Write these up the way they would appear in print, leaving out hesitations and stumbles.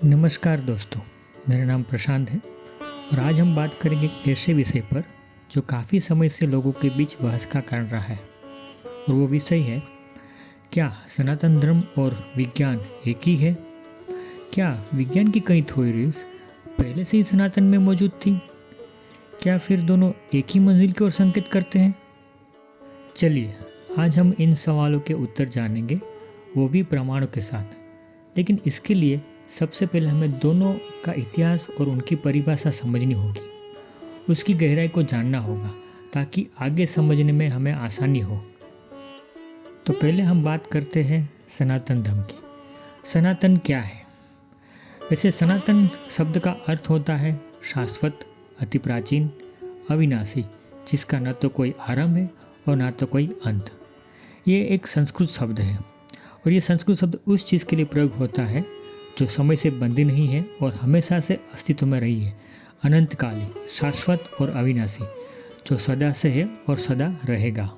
नमस्कार दोस्तों, मेरा नाम प्रशांत है और आज हम बात करेंगे एक ऐसे विषय पर जो काफ़ी समय से लोगों के बीच बहस का कारण रहा है। और वो विषय है, क्या सनातन धर्म और विज्ञान एक ही है? क्या विज्ञान की कई थ्योरीज पहले से ही सनातन में मौजूद थी? क्या फिर दोनों एक ही मंजिल की ओर संकेत करते हैं? चलिए, आज हम इन सवालों के उत्तर जानेंगे, वो भी प्रमाणों के साथ। लेकिन इसके लिए सबसे पहले हमें दोनों का इतिहास और उनकी परिभाषा समझनी होगी, उसकी गहराई को जानना होगा ताकि आगे समझने में हमें आसानी हो। तो पहले हम बात करते हैं सनातन धर्म की। सनातन क्या है? वैसे सनातन शब्द का अर्थ होता है शाश्वत, अति प्राचीन, अविनाशी, जिसका न तो कोई आरंभ है और ना तो कोई अंत। ये एक संस्कृत शब्द है और ये संस्कृत शब्द उस चीज़ के लिए प्रयोग होता है जो समय से बंधी नहीं है और हमेशा से अस्तित्व में रही है, अनंतकाली, शाश्वत और अविनाशी, जो सदा से है और सदा रहेगा।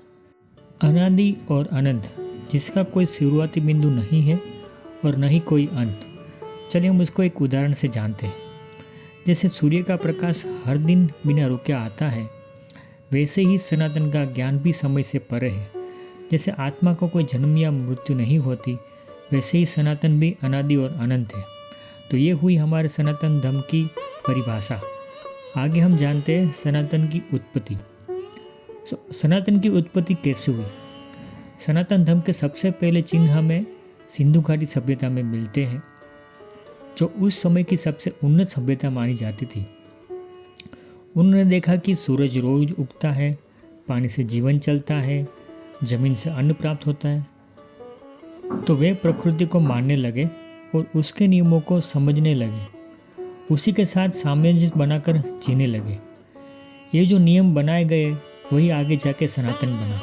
अनादि और अनंत, जिसका कोई शुरुआती बिंदु नहीं है और न ही कोई अंत। चलिए हम उसको एक उदाहरण से जानते हैं। जैसे सूर्य का प्रकाश हर दिन बिना रुके आता है, वैसे ही सनातन का ज्ञान भी समय से परे है। जैसे आत्मा को कोई जन्म या मृत्यु नहीं होती, वैसे ही सनातन भी अनादि और अनंत है। तो ये हुई हमारे सनातन धर्म की परिभाषा। आगे हम जानते हैं सनातन की उत्पत्ति। सनातन की उत्पत्ति कैसे हुई? सनातन धर्म के सबसे पहले चिन्ह हमें सिंधु घाटी सभ्यता में मिलते हैं, जो उस समय की सबसे उन्नत सभ्यता मानी जाती थी। उन्होंने देखा कि सूरज रोज उगता है, पानी से जीवन चलता है, जमीन से अन्न प्राप्त होता है। तो वे प्रकृति को मानने लगे और उसके नियमों को समझने लगे, उसी के साथ सामंजस्य बनाकर जीने लगे। ये जो नियम बनाए गए वही आगे जाके सनातन बना।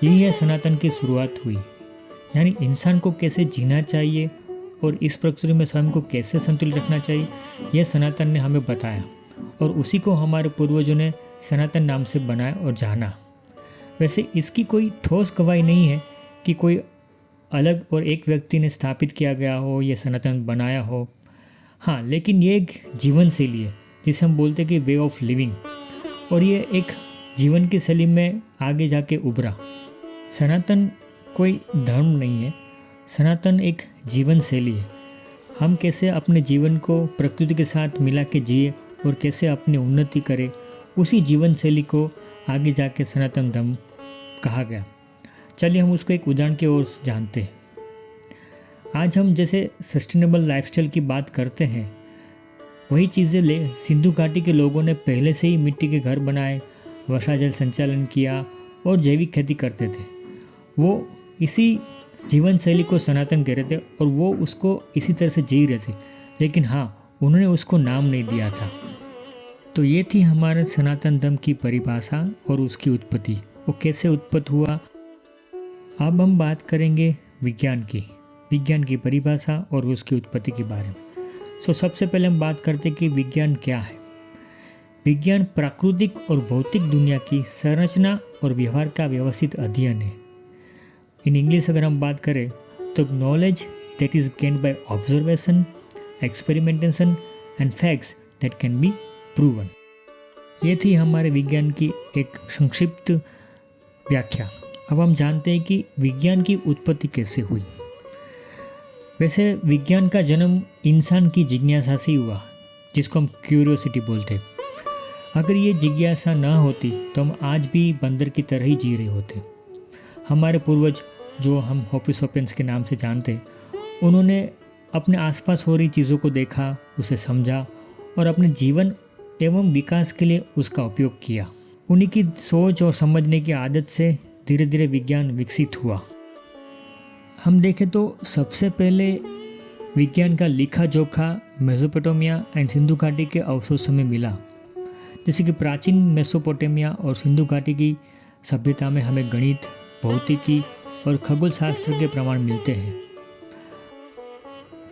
यही है सनातन की शुरुआत हुई, यानी इंसान को कैसे जीना चाहिए और इस प्रकृति में स्वयं को कैसे संतुलित रखना चाहिए, यह सनातन ने हमें बताया और उसी को हमारे पूर्वजों ने सनातन नाम से बनाया और जाना। वैसे इसकी कोई ठोस गवाही नहीं है कि कोई अलग और एक व्यक्ति ने स्थापित किया गया हो, ये सनातन बनाया हो। हाँ, लेकिन ये एक जीवन शैली है जिसे हम बोलते हैं कि वे ऑफ लिविंग, और ये एक जीवन की शैली में आगे जाके उभरा। सनातन कोई धर्म नहीं है, सनातन एक जीवन शैली है। हम कैसे अपने जीवन को प्रकृति के साथ मिला के जिए और कैसे अपनी उन्नति करें, उसी जीवन शैली को आगे जाके सनातन धर्म कहा गया। चलिए हम उसको एक उदाहरण की ओर जानते हैं। आज हम जैसे सस्टेनेबल लाइफस्टाइल की बात करते हैं, वही चीज़ें सिंधु घाटी के लोगों ने पहले से ही मिट्टी के घर बनाए, वर्षा जल संचालन किया और जैविक खेती करते थे। वो इसी जीवन शैली को सनातन कह रहे थे और वो उसको इसी तरह से जी रहे थे, लेकिन हाँ, उन्होंने उसको नाम नहीं दिया था। तो ये थी हमारे सनातन धर्म की परिभाषा और उसकी उत्पत्ति, वो कैसे उत्पत्ति हुआ। अब हम बात करेंगे विज्ञान की परिभाषा और उसकी उत्पत्ति के बारे में। सबसे पहले हम बात करते हैं कि विज्ञान क्या है। विज्ञान प्राकृतिक और भौतिक दुनिया की संरचना और व्यवहार का व्यवस्थित अध्ययन है। इन इंग्लिश अगर हम बात करें तो knowledge that is gained by observation, experimentation and facts that can be proven. ये थी हमारे विज्ञान की एक संक्षिप्त व्याख्या। अब हम जानते हैं कि विज्ञान की उत्पत्ति कैसे हुई। वैसे विज्ञान का जन्म इंसान की जिज्ञासा से हुआ, जिसको हम क्यूरियोसिटी बोलते हैं। अगर ये जिज्ञासा ना होती तो हम आज भी बंदर की तरह ही जी रहे होते। हमारे पूर्वज, जो हम होपी सपियंस के नाम से जानते हैं, उन्होंने अपने आसपास हो रही चीज़ों को देखा, उसे समझा और अपने जीवन एवं विकास के लिए उसका उपयोग किया। उन्हीं की सोच और समझने की आदत से धीरे धीरे विज्ञान विकसित हुआ। हम देखें तो सबसे पहले विज्ञान का लिखा जोखा मेसोपोटामिया एंड सिंधु घाटी के अवशेषों में मिला। जैसे कि प्राचीन मेसोपोटामिया और सिंधु घाटी की सभ्यता में हमें गणित, भौतिकी और खगोल शास्त्र के प्रमाण मिलते हैं।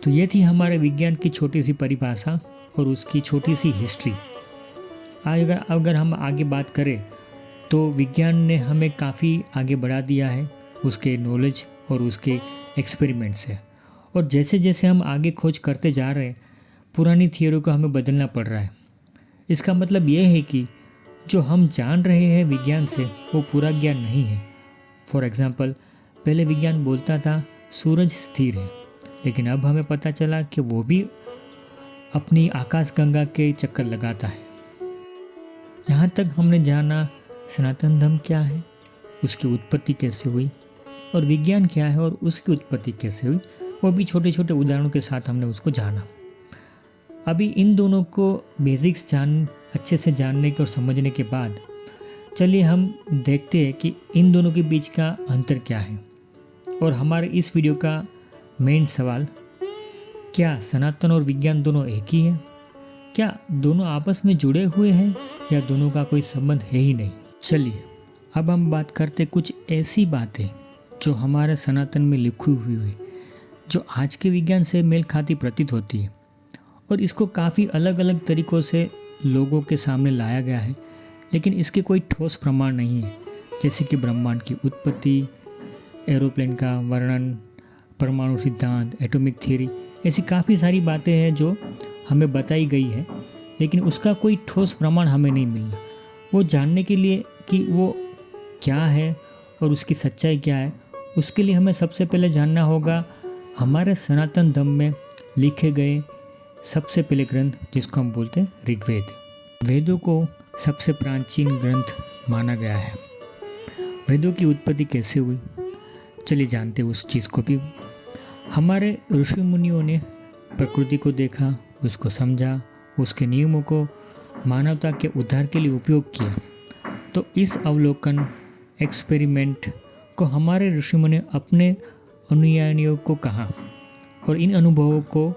तो ये थी हमारे विज्ञान की छोटी सी परिभाषा और उसकी छोटी सी हिस्ट्री। अगर हम आगे बात करें तो विज्ञान ने हमें काफ़ी आगे बढ़ा दिया है उसके नॉलेज और उसके एक्सपेरिमेंट से। और जैसे जैसे हम आगे खोज करते जा रहे हैं पुरानी थियोरी को हमें बदलना पड़ रहा है। इसका मतलब ये है कि जो हम जान रहे हैं विज्ञान से वो पूरा ज्ञान नहीं है। फॉर एग्ज़ाम्पल, पहले विज्ञान बोलता था सूरज स्थिर है, लेकिन अब हमें पता चला कि वो भी अपनी आकाशगंगा के चक्कर लगाता है। यहाँ तक हमने जाना सनातन धर्म क्या है, उसकी उत्पत्ति कैसे हुई, और विज्ञान क्या है और उसकी उत्पत्ति कैसे हुई, वो भी छोटे छोटे उदाहरणों के साथ हमने उसको जाना। अभी इन दोनों को बेसिक्स अच्छे से जानने के और समझने के बाद चलिए हम देखते हैं कि इन दोनों के बीच का अंतर क्या है। और हमारे इस वीडियो का मेन सवाल, क्या सनातन और विज्ञान दोनों एक ही है? क्या दोनों आपस में जुड़े हुए हैं या दोनों का कोई संबंध है ही नहीं? चलिए अब हम बात करते कुछ ऐसी बातें जो हमारे सनातन में लिखी हुई है, जो आज के विज्ञान से मेल खाती प्रतीत होती है, और इसको काफ़ी अलग अलग तरीक़ों से लोगों के सामने लाया गया है, लेकिन इसके कोई ठोस प्रमाण नहीं है। जैसे कि ब्रह्मांड की उत्पत्ति, एरोप्लेन का वर्णन, परमाणु सिद्धांत, एटॉमिक थ्योरी, ऐसी काफ़ी सारी बातें हैं जो हमें बताई गई है, लेकिन उसका कोई ठोस प्रमाण हमें नहीं मिलना। वो जानने के लिए कि वो क्या है और उसकी सच्चाई क्या है, उसके लिए हमें सबसे पहले जानना होगा हमारे सनातन धर्म में लिखे गए सबसे पहले ग्रंथ, जिसको हम बोलते हैं ऋग्वेद। वेदों को सबसे प्राचीन ग्रंथ माना गया है। वेदों की उत्पत्ति कैसे हुई, चलिए जानते हैं उस चीज़ को भी। हमारे ऋषि मुनियों ने प्रकृति को देखा, उसको समझा, उसके नियमों को मानवता के उद्धार के लिए उपयोग किया। तो इस अवलोकन एक्सपेरिमेंट को हमारे ऋषि मुनि अपने अनुयायियों को कहा, और इन अनुभवों को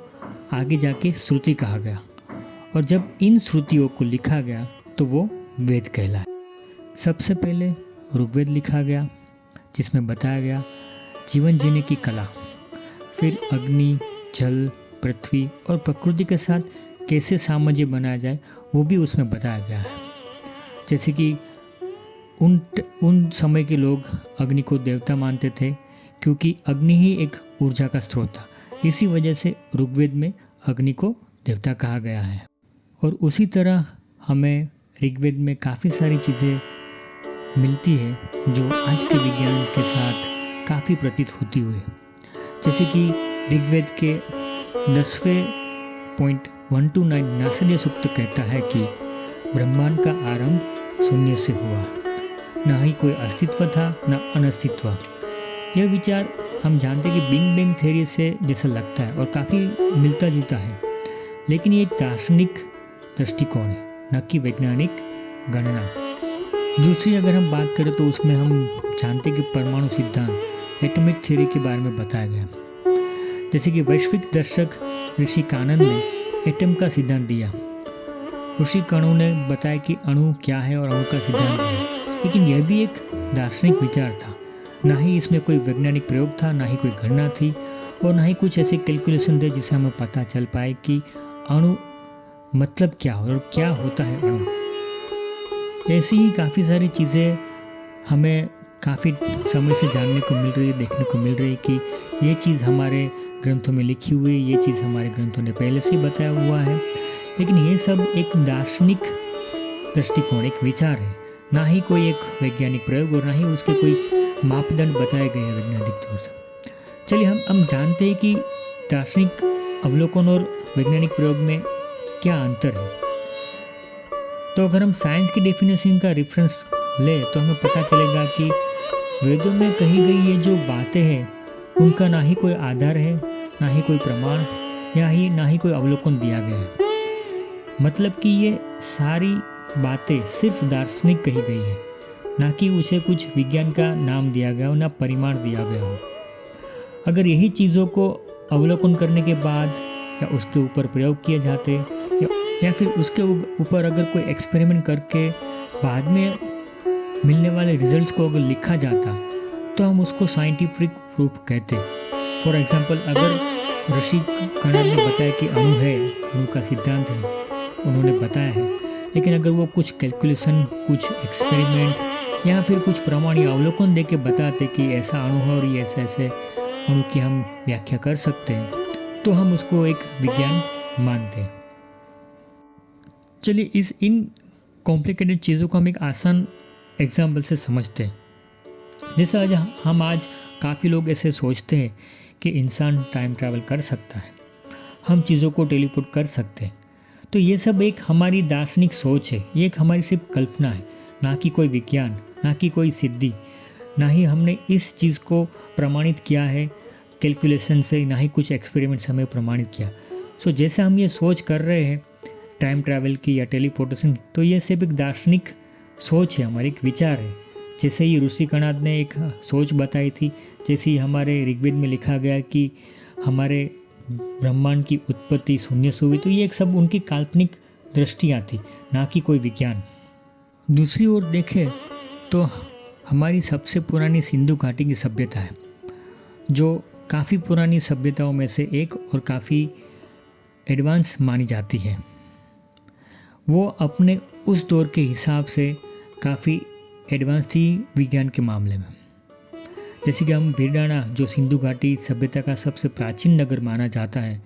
आगे जाके श्रुति कहा गया। और जब इन श्रुतियों को लिखा गया तो वो वेद कहलाए। सबसे पहले ऋग्वेद लिखा गया, जिसमें बताया गया जीवन जीने की कला। फिर अग्नि, जल, पृथ्वी और प्रकृति के साथ कैसे सामंजस्य बनाया जाए वो भी उसमें बताया गया है। जैसे कि उन समय के लोग अग्नि को देवता मानते थे, क्योंकि अग्नि ही एक ऊर्जा का स्रोत था। इसी वजह से ऋग्वेद में अग्नि को देवता कहा गया है। और उसी तरह हमें ऋग्वेद में काफ़ी सारी चीज़ें मिलती है जो आज के विज्ञान के साथ काफ़ी प्रतीत होती हुई। जैसे कि ऋग्वेद के 10वें पॉइंट 129 नासदीय सूक्त कहता है कि ब्रह्मांड का आरंभ शून्य से हुआ, न ही कोई अस्तित्व था न अनस्तित्व। यह विचार हम जानते हैं कि बिग बैंग थ्योरी से जैसा लगता है और काफ़ी मिलता जुलता है, लेकिन ये एक दार्शनिक दृष्टिकोण है, न कि वैज्ञानिक गणना। दूसरी अगर हम बात करें तो उसमें हम जानते हैं कि परमाणु सिद्धांत, एटॉमिक थ्योरी के बारे में बताया गया। जैसे कि वैश्विक दर्शक ऋषि कानन ने एटम का सिद्धांत दिया। ऋषि कणों ने बताया कि अणु क्या है और अणु का सिद्धांत क्या है, लेकिन यह भी एक दार्शनिक विचार था। ना ही इसमें कोई वैज्ञानिक प्रयोग था, ना ही कोई गणना थी, और ना ही कुछ ऐसे कैलकुलेशन थे जिससे हमें पता चल पाए कि अणु मतलब क्या हो और क्या होता है अणु। ऐसी ही काफ़ी सारी चीज़ें हमें काफ़ी समय से जानने को मिल रही है, देखने को मिल रही है कि ये चीज़ हमारे ग्रंथों में लिखी हुई है, ये चीज़ हमारे ग्रंथों ने पहले से ही बताया हुआ है। लेकिन ये सब एक दार्शनिक दृष्टिकोण, एक विचार है, ना ही कोई एक वैज्ञानिक प्रयोग और ना ही उसके कोई मापदंड बताए गए हैं वैज्ञानिक तौर से। चलिए हम जानते हैं कि दार्शनिक अवलोकन और वैज्ञानिक प्रयोग में क्या अंतर है। तो अगर हम साइंस की डेफिनेशन का रेफरेंस ले तो हमें पता चलेगा कि वेदों में कही गई ये जो बातें हैं उनका ना ही कोई आधार है, ना ही कोई प्रमाण, ना ही कोई अवलोकन दिया गया है। मतलब कि ये सारी बातें सिर्फ दार्शनिक कही गई है, ना कि उसे कुछ विज्ञान का नाम दिया गया हो, ना परिमाण दिया गया हो। अगर यही चीज़ों को अवलोकन करने के बाद या उसके ऊपर प्रयोग किए जाते या फिर उसके ऊपर अगर कोई एक्सपेरिमेंट करके बाद में मिलने वाले रिजल्ट्स को अगर लिखा जाता तो हम उसको साइंटिफिक प्रूफ कहते। फॉर एग्जांपल, अगर ऋषि कणन ने बताया कि अणु है, अणु का सिद्धांत है, उन्होंने बताया है, लेकिन अगर वो कुछ कैलकुलेशन, कुछ एक्सपेरिमेंट या फिर कुछ प्रमाण या अवलोकन दे के बताते कि ऐसा अणु है और ये ऐसे ऐसे अणु की हम व्याख्या कर सकते हैं तो हम उसको एक विज्ञान मानते हैं। चलिए इन कॉम्प्लिकेटेड चीज़ों को हम एक आसान एग्जाम्पल से समझते हैं। जैसे आज काफ़ी लोग ऐसे सोचते हैं कि इंसान टाइम ट्रैवल कर सकता है, हम चीज़ों को टेलीपोर्ट कर सकते हैं। तो ये सब एक हमारी दार्शनिक सोच है, ये एक हमारी सिर्फ कल्पना है, ना कि कोई विज्ञान, ना कि कोई सिद्धि, ना ही हमने इस चीज़ को प्रमाणित किया है कैलकुलेशन से, ना ही कुछ एक्सपेरिमेंट्स हमें प्रमाणित किया। सो जैसे हम ये सोच कर रहे हैं टाइम ट्रैवल की या टेलीपोर्टेशन, तो ये सिर्फ एक दार्शनिक सोच है, हमारी एक विचार है। जैसे ही ऋषि कणाद ने एक सोच बताई थी, जैसे ही हमारे ऋग्वेद में लिखा गया कि हमारे ब्रह्मांड की उत्पत्ति शून्य से हुई, तो ये एक सब उनकी काल्पनिक दृष्टियाँ थी, ना कि कोई विज्ञान। दूसरी ओर देखें तो हमारी सबसे पुरानी सिंधु घाटी की सभ्यता है, जो काफ़ी पुरानी सभ्यताओं में से एक और काफ़ी एडवांस मानी जाती है। वो अपने उस दौर के हिसाब से काफ़ी एडवांस थी विज्ञान के मामले में। जैसे कि हम भिरडाना, जो सिंधु घाटी सभ्यता का सबसे प्राचीन नगर माना जाता है,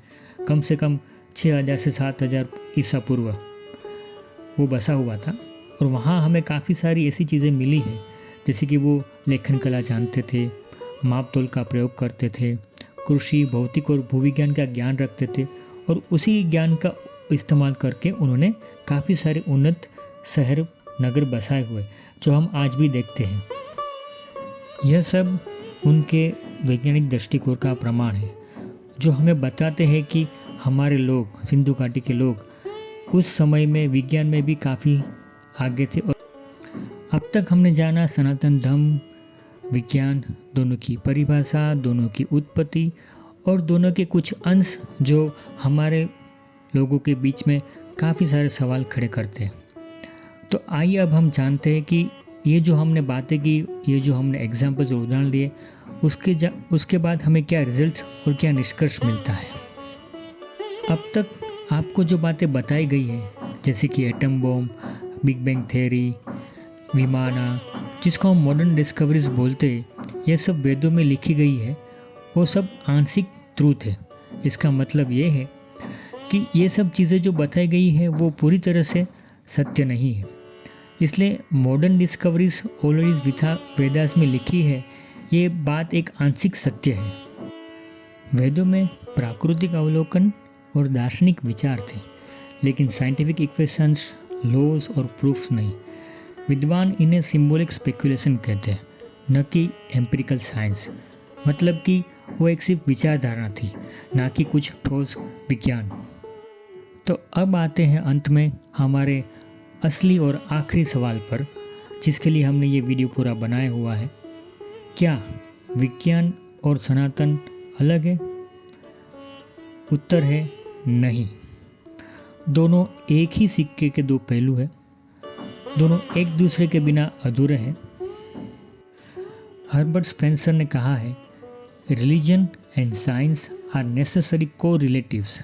कम से कम 6000 से 7000 ईसा पूर्व वो बसा हुआ था। और वहाँ हमें काफ़ी सारी ऐसी चीज़ें मिली हैं, जैसे कि वो लेखन कला जानते थे, माप तोल का प्रयोग करते थे, कृषि, भौतिक और भूविज्ञान का ज्ञान रखते थे, और उसी ज्ञान का इस्तेमाल करके उन्होंने काफ़ी सारे उन्नत शहर नगर बसाए हुए, जो हम आज भी देखते हैं। यह सब उनके वैज्ञानिक दृष्टिकोण का प्रमाण है, जो हमें बताते हैं कि हमारे लोग, सिंधु घाटी के लोग, उस समय में विज्ञान में भी काफ़ी आगे थे। और अब तक हमने जाना सनातन धर्म, विज्ञान, दोनों की परिभाषा, दोनों की उत्पत्ति और दोनों के कुछ अंश जो हमारे लोगों के बीच में काफ़ी सारे सवाल खड़े करते हैं। तो आइए अब हम जानते हैं कि ये जो हमने बातें की, ये जो हमने एग्जाम्पल्स और उदाहरण लिए, उसके बाद हमें क्या रिजल्ट और क्या निष्कर्ष मिलता है। अब तक आपको जो बातें बताई गई है, जैसे कि atom bomb, big bang theory, विमाना, जिसको हम मॉडर्न डिस्कवरीज बोलते हैं, ये सब वेदों में लिखी गई है, वो सब आंशिक ट्रूथ है। इसका मतलब ये है कि ये सब चीज़ें जो बताई गई है वो पूरी तरह से सत्य नहीं है। इसलिए मॉडर्न डिस्कवरीज ऑलरेडी वेदास में लिखी है, ये बात एक आंशिक सत्य है। वेदों में प्राकृतिक अवलोकन और दार्शनिक विचार थे, लेकिन साइंटिफिक इक्वेशंस, लॉज और प्रूफ्स नहीं। विद्वान इन्हें सिंबॉलिक स्पेकुलेशन कहते हैं, न कि एम्पिरिकल साइंस। मतलब कि वो एक सिर्फ विचारधारा थी, ना कि कुछ ठोस विज्ञान। तो अब आते हैं अंत में हमारे असली और आखिरी सवाल पर, जिसके लिए हमने ये वीडियो पूरा बनाया हुआ है। क्या विज्ञान और सनातन अलग है? उत्तर है नहीं। दोनों एक ही सिक्के के दो पहलू हैं, दोनों एक दूसरे के बिना अधूरे हैं। हर्बर्ट स्पेंसर ने कहा है, religion and science are necessary correlatives.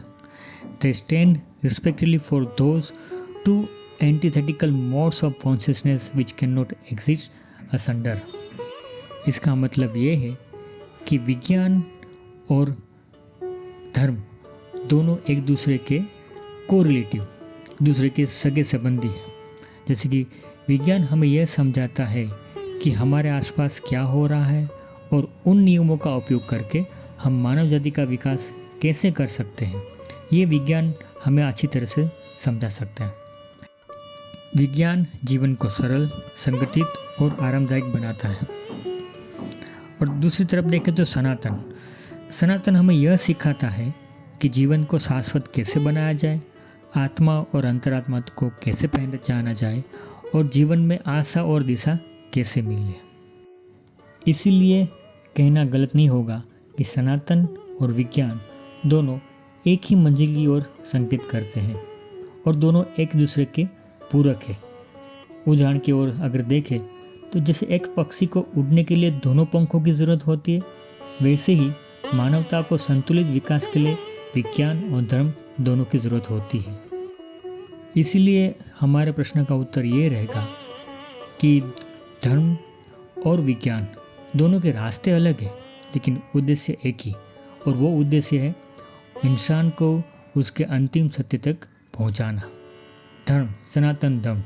They stand respectively for those two antithetical modes of consciousness which cannot exist asunder। इसका मतलब ये है कि विज्ञान और धर्म दोनों एक दूसरे के को-रिलेटिव, दूसरे के सगे संबंधी हैं। जैसे कि विज्ञान हमें यह समझाता है कि हमारे आसपास क्या हो रहा है और उन नियमों का उपयोग करके हम मानव जाति का विकास कैसे कर सकते हैं, ये विज्ञान हमें अच्छी तरह से समझा सकता है। विज्ञान जीवन को सरल, संगठित और आरामदायक बनाता है। और दूसरी तरफ देखें तो सनातन हमें यह सिखाता है कि जीवन को शाश्वत कैसे बनाया जाए, आत्मा और अंतरात्मा को कैसे पहचाना जाए और जीवन में आशा और दिशा कैसे मिले। इसीलिए कहना गलत नहीं होगा कि सनातन और विज्ञान दोनों एक ही मंजिल की ओर संकेत करते हैं और दोनों एक दूसरे के पूरक है। उदाहरण की ओर अगर देखें तो जैसे एक पक्षी को उड़ने के लिए दोनों पंखों की ज़रूरत होती है, वैसे ही मानवता को संतुलित विकास के लिए विज्ञान और धर्म दोनों की ज़रूरत होती है। इसीलिए हमारे प्रश्न का उत्तर ये रहेगा कि धर्म और विज्ञान दोनों के रास्ते अलग हैं, लेकिन उद्देश्य एक ही, और वो उद्देश्य है इंसान को उसके अंतिम सत्य तक पहुंचाना। धर्म, सनातन धर्म,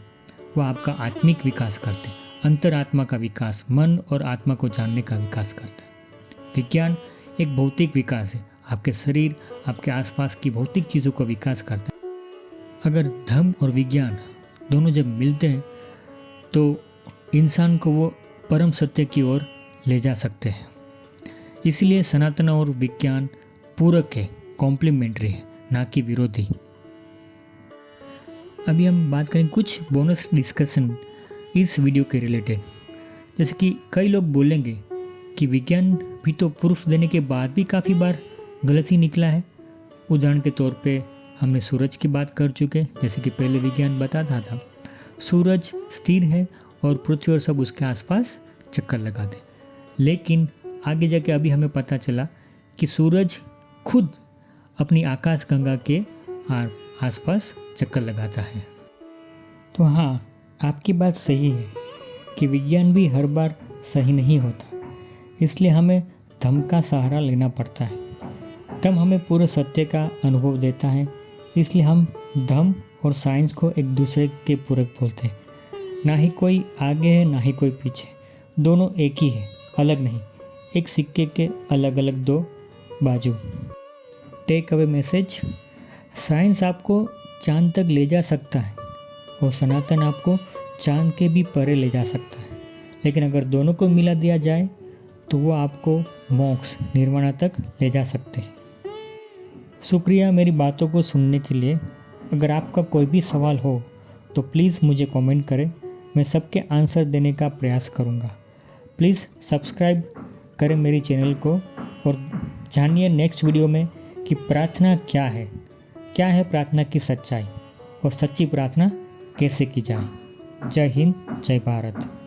वो आपका आत्मिक विकास करते हैं, अंतरात्मा का विकास, मन और आत्मा को जानने का विकास करता है। विज्ञान एक भौतिक विकास है, आपके शरीर, आपके आसपास की भौतिक चीज़ों का विकास करता है। अगर धर्म और विज्ञान दोनों जब मिलते हैं तो इंसान को वो परम सत्य की ओर ले जा सकते हैं। इसलिए सनातन और विज्ञान पूरक है, कॉम्प्लीमेंट्री है, ना कि विरोधी। अभी हम बात करें कुछ बोनस डिस्कशन इस वीडियो के रिलेटेड। जैसे कि कई लोग बोलेंगे कि विज्ञान भी तो प्रूफ देने के बाद भी काफ़ी बार गलत ही निकला है। उदाहरण के तौर पे हमने सूरज की बात कर चुके, जैसे कि पहले विज्ञान बताता था सूरज स्थिर है और पृथ्वी और सब उसके आसपास चक्कर लगाते, लेकिन आगे जाके अभी हमें पता चला कि सूरज खुद अपनी आकाश गंगा के आसपास चक्कर लगाता है। तो हाँ, आपकी बात सही है कि विज्ञान भी हर बार सही नहीं होता, इसलिए हमें धर्म का सहारा लेना पड़ता है। धर्म हमें पूरे सत्य का अनुभव देता है, इसलिए हम धर्म और साइंस को एक दूसरे के पूरक बोलते हैं। ना ही कोई आगे है ना ही कोई पीछे, दोनों एक ही है, अलग नहीं। एक सिक्के के अलग अलग दो बाजू। टेक अवे मैसेज, साइंस आपको चांद तक ले जा सकता है और सनातन आपको चांद के भी परे ले जा सकता है, लेकिन अगर दोनों को मिला दिया जाए तो वो आपको मोक्ष, निर्वाणा तक ले जा सकते हैं। शुक्रिया मेरी बातों को सुनने के लिए। अगर आपका कोई भी सवाल हो तो प्लीज़ मुझे कमेंट करें, मैं सबके आंसर देने का प्रयास करूँगा। प्लीज़ सब्सक्राइब करें मेरी चैनल को और जानिए नेक्स्ट वीडियो में कि प्रार्थना क्या है प्रार्थना की सच्चाई और सच्ची प्रार्थना कैसे की जाए। जय हिंद, जय भारत।